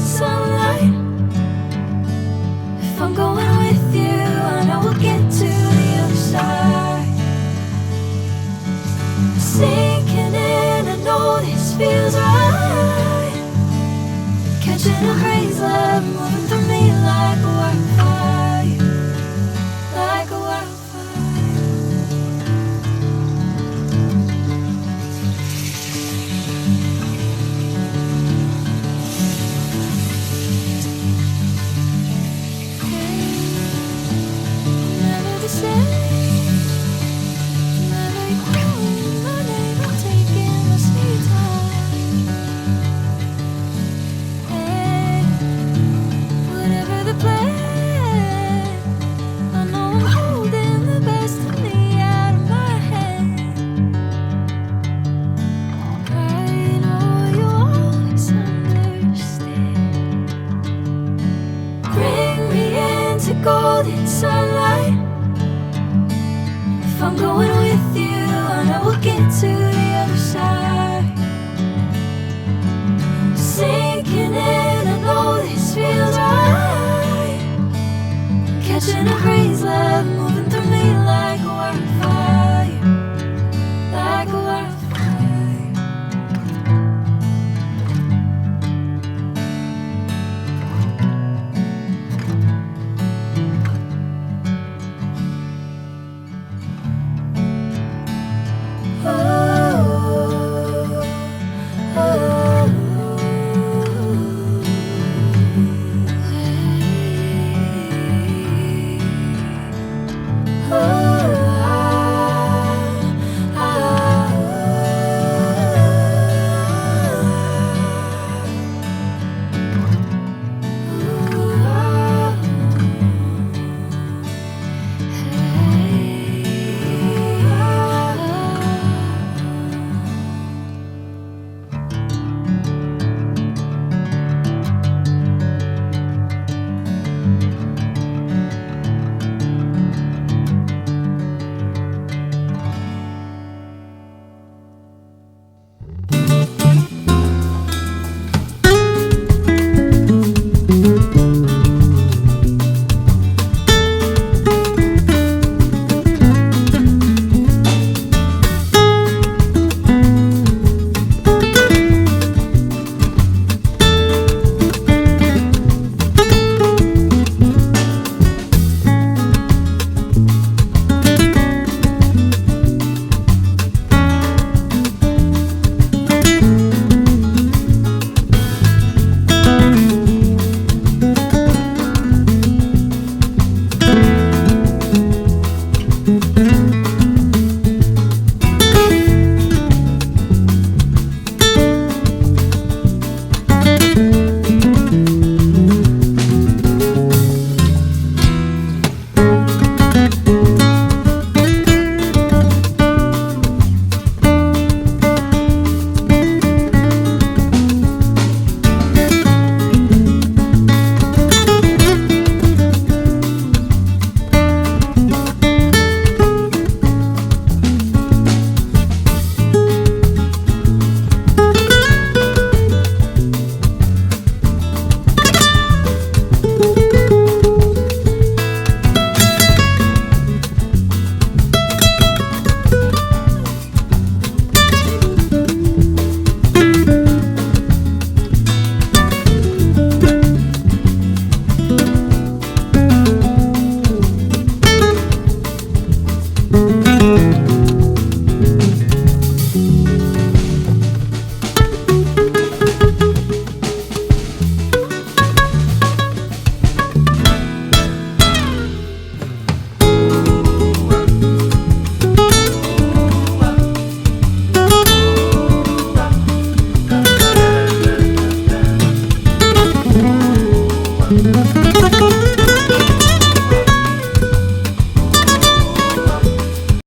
sunlight. If I'm going with you, I know we'll get to the other side. Sinking in, I know this feels right. Catching a breeze, love moving through me like a wildfire, like a wildfire. Never the same. Never you calling my name, I'm taking my sweet time. Hey, whatever the plan, I know I'm holding the best of me out of my hand. I know you always understand. Bring me into golden sunlight. If I'm going with you, I know we'll get to the other side.